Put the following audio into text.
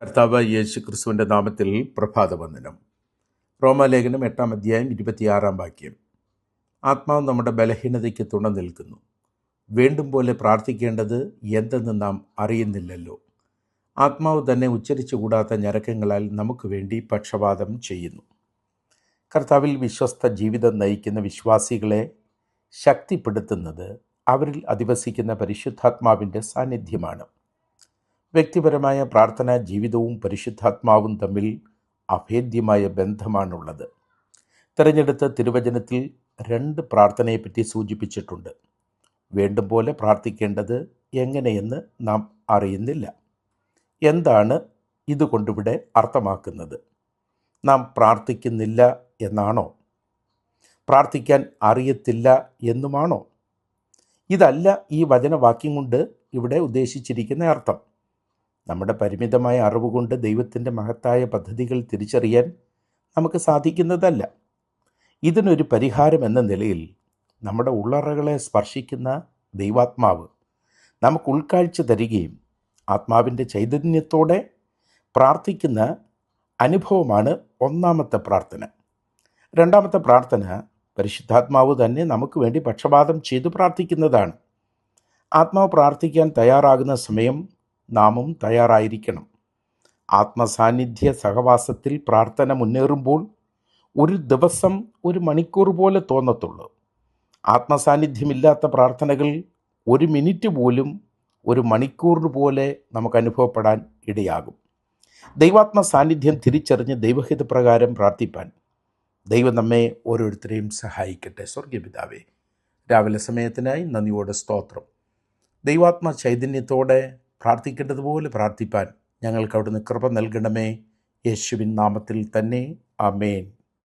കർത്താവ് യേശു ക്രിസ്തുവിൻ്റെ നാമത്തിൽ പ്രഭാതവന്ദനം. റോമാലേഖനം 8-ാം അധ്യായം 26-ാം വാക്യം. ആത്മാവ് നമ്മുടെ ബലഹീനതയ്ക്ക് തുണ നിൽക്കുന്നു. വേണ്ടും പോലെ പ്രാർത്ഥിക്കേണ്ടത് എന്തെന്ന് നാം അറിയുന്നില്ലല്ലോ. ആത്മാവ് തന്നെ ഉച്ചരിച്ചുകൂടാത്ത ഞരക്കങ്ങളാൽ നമുക്ക് വേണ്ടി പക്ഷപാതം ചെയ്യുന്നു. കർത്താവിൽ വിശ്വസ്ത ജീവിതം നയിക്കുന്ന വിശ്വാസികളെ ശക്തിപ്പെടുത്തുന്നത് അവരിൽ അധിവസിക്കുന്ന പരിശുദ്ധാത്മാവിൻ്റെ സാന്നിധ്യമാണ്. വ്യക്തിപരമായ പ്രാർത്ഥനാ ജീവിതവും പരിശുദ്ധാത്മാവും തമ്മിൽ അഭേദ്യമായ ബന്ധമാണുള്ളത്. തിരഞ്ഞെടുത്ത തിരുവചനത്തിൽ 2 പ്രാർത്ഥനയെപ്പറ്റി സൂചിപ്പിച്ചിട്ടുണ്ട്. വേണ്ടും പോലെ പ്രാർത്ഥിക്കേണ്ടത് എങ്ങനെയെന്ന് നാം അറിയുന്നില്ല. എന്താണ് ഇതുകൊണ്ടിവിടെ അർത്ഥമാക്കുന്നത്? നാം പ്രാർത്ഥിക്കുന്നില്ല എന്നാണോ? പ്രാർത്ഥിക്കാൻ അറിയത്തില്ല എന്നുമാണോ? ഇതല്ല ഈ വചനവാക്യം കൊണ്ട് ഇവിടെ ഉദ്ദേശിച്ചിരിക്കുന്ന അർത്ഥം. നമ്മുടെ പരിമിതമായ അറിവുകൊണ്ട് ദൈവത്തിൻ്റെ മഹത്തായ പദ്ധതികൾ തിരിച്ചറിയാൻ നമുക്ക് സാധിക്കുന്നതല്ല. ഇതിനൊരു പരിഹാരം എന്ന നിലയിൽ നമ്മുടെ ഉള്ളറകളെ സ്പർശിക്കുന്ന ദൈവാത്മാവ് നമുക്ക് ഉൾക്കാഴ്ച തരികയും ആത്മാവിൻ്റെ ചൈതന്യത്തോടെ പ്രാർത്ഥിക്കുന്ന അനുഭവമാണ് ഒന്നാമത്തെ പ്രാർത്ഥന. രണ്ടാമത്തെ പ്രാർത്ഥന പരിശുദ്ധാത്മാവ് തന്നെ നമുക്ക് വേണ്ടി പക്ഷപാതം ചെയ്തു പ്രാർത്ഥിക്കുന്നതാണ്. ആത്മാവ് പ്രാർത്ഥിക്കാൻ തയ്യാറാകുന്ന സമയം നാമും തയ്യാറായിരിക്കണം. ആത്മസാന്നിധ്യ സഹവാസത്തിൽ പ്രാർത്ഥന മുന്നേറുമ്പോൾ ഒരു ദിവസം 1 മണിക്കൂർ പോലെ തോന്നത്തുള്ളൂ. ആത്മസാന്നിധ്യമില്ലാത്ത പ്രാർത്ഥനകൾ 1 മിനിറ്റ് പോലും 1 മണിക്കൂറിന് പോലെ നമുക്ക് അനുഭവപ്പെടാൻ ഇടയാകും. ദൈവാത്മ സാന്നിധ്യം തിരിച്ചറിഞ്ഞ് ദൈവഹിതപ്രകാരം പ്രാർത്ഥിപ്പാൻ ദൈവം നമ്മെ ഓരോരുത്തരെയും സഹായിക്കട്ടെ. സ്വർഗീയപിതാവേ, രാവിലെ സമയത്തിനായി നന്ദിയോടെ സ്തോത്രം. ദൈവാത്മ ചൈതന്യത്തോടെ പ്രാർത്ഥിക്കേണ്ടതുപോലെ പ്രാർത്ഥിപ്പാൻ ഞങ്ങൾക്ക് അവിടുന്ന് കൃപ നൽകണമേ. യേശുവിൻ നാമത്തിൽ തന്നെ, ആമേൻ.